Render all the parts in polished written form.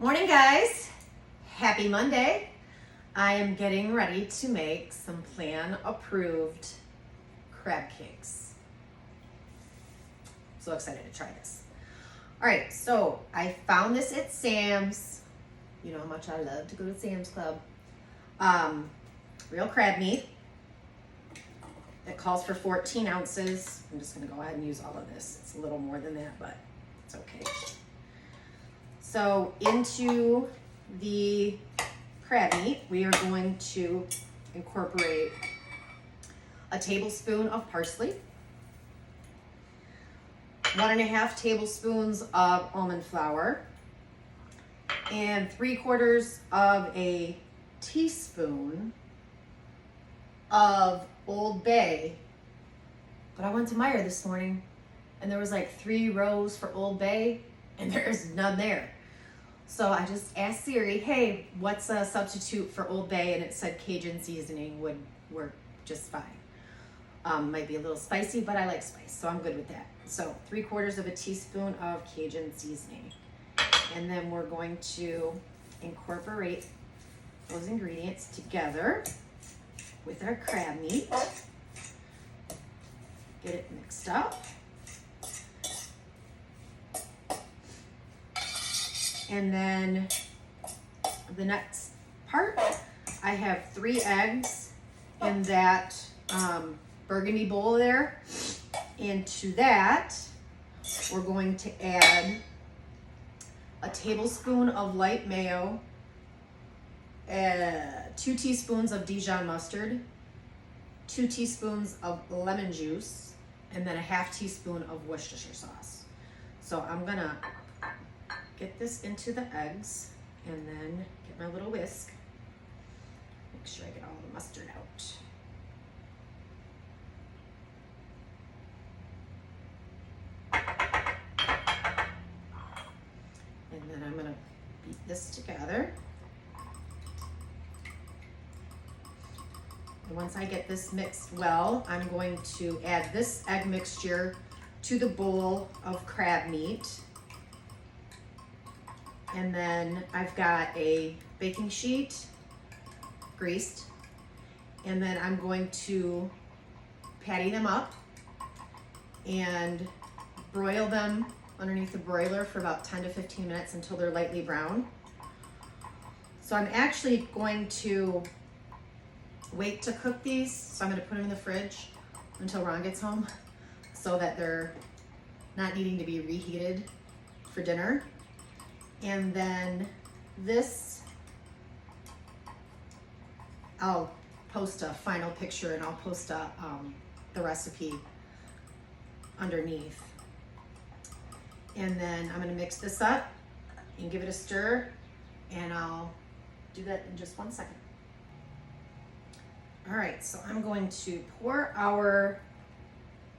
Morning, guys. Happy Monday. I am getting ready to make some plan-approved crab cakes. So excited to try this. All right, so I found this at Sam's. You know how much I love to go to Sam's Club. Real crab meat. It calls for 14 ounces. I'm just gonna go ahead and use all of this. It's a little more than that, but it's okay. So into the crab meat, we are going to incorporate a tablespoon of parsley, 1.5 tablespoons of almond flour, and 3/4 of a teaspoon of Old Bay. But I went to Meijer this morning and there was like 3 rows for Old Bay and there's none there. So I just asked Siri, hey, what's a substitute for Old Bay? And it said Cajun seasoning would work just fine. Might be a little spicy, but I like spice, so I'm good with that. So 3/4 of a teaspoon of Cajun seasoning. And then we're going to incorporate those ingredients together with our crab meat. Get it mixed up. And then the next part, I have 3 eggs in that burgundy bowl there. And to that, we're going to add a tablespoon of light mayo, 2 teaspoons of Dijon mustard, 2 teaspoons of lemon juice, and then a 1/2 teaspoon of Worcestershire sauce. So I'm gonna get this into the eggs and then get my little whisk. Make sure I get all the mustard out. And then I'm gonna beat this together. And once I get this mixed well, I'm going to add this egg mixture to the bowl of crab meat. And then I've got a baking sheet, greased, and then I'm going to patty them up and broil them underneath the broiler for about 10 to 15 minutes until they're lightly brown. So I'm actually going to wait to cook these. So I'm gonna put them in the fridge until Ron gets home so that they're not needing to be reheated for dinner. And then this, I'll post a final picture and I'll post the recipe underneath. And then I'm gonna mix this up and give it a stir, and I'll do that in just 1 second. All right, so I'm going to pour our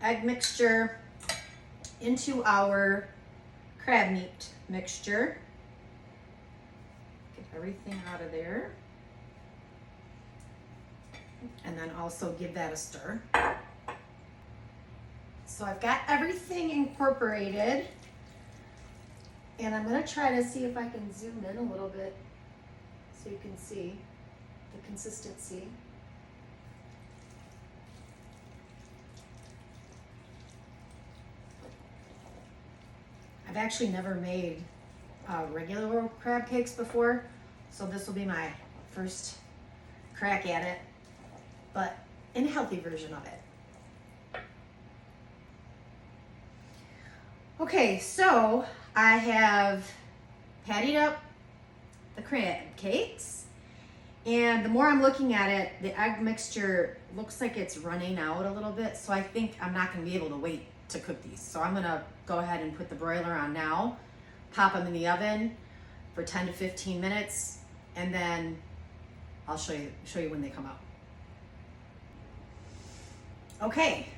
egg mixture into our crab meat mixture. Get everything out of there. And then also give that a stir. So I've got everything incorporated. And I'm gonna try to see if I can zoom in a little bit so you can see the consistency. I've actually never made regular crab cakes before, so this will be my first crack at it, but in a healthy version of it. Okay, so I have pattied up the crab cakes, and the more I'm looking at it, the egg mixture looks like it's running out a little bit, so I think I'm not gonna be able to wait to cook these. So I'm gonna go ahead and put the broiler on now, pop them in the oven for 10 to 15 minutes, and then I'll show you when they come out. Okay,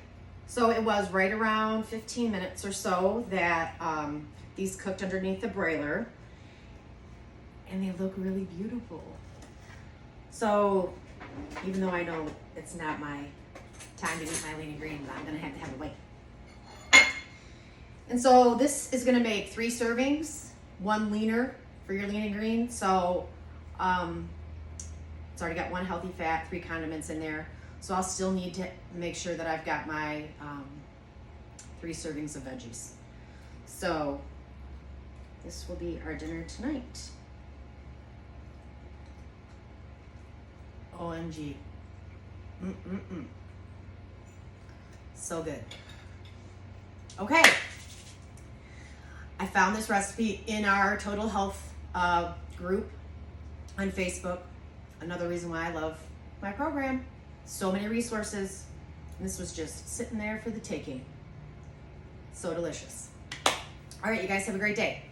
so it was right around 15 minutes or so that these cooked underneath the broiler, and they look really beautiful. So even though I know it's not my time to eat my lean greens, I'm gonna have to have a wait. And so this is gonna make 3 servings, 1 leaner for your lean and green. So it's already got 1 healthy fat, 3 condiments in there. So I'll still need to make sure that I've got my 3 servings of veggies. So this will be our dinner tonight. OMG. So good. Okay. I found this recipe in our Total Health group on Facebook. Another reason why I love my program. So many resources. And this was just sitting there for the taking. So delicious. All right, you guys have a great day.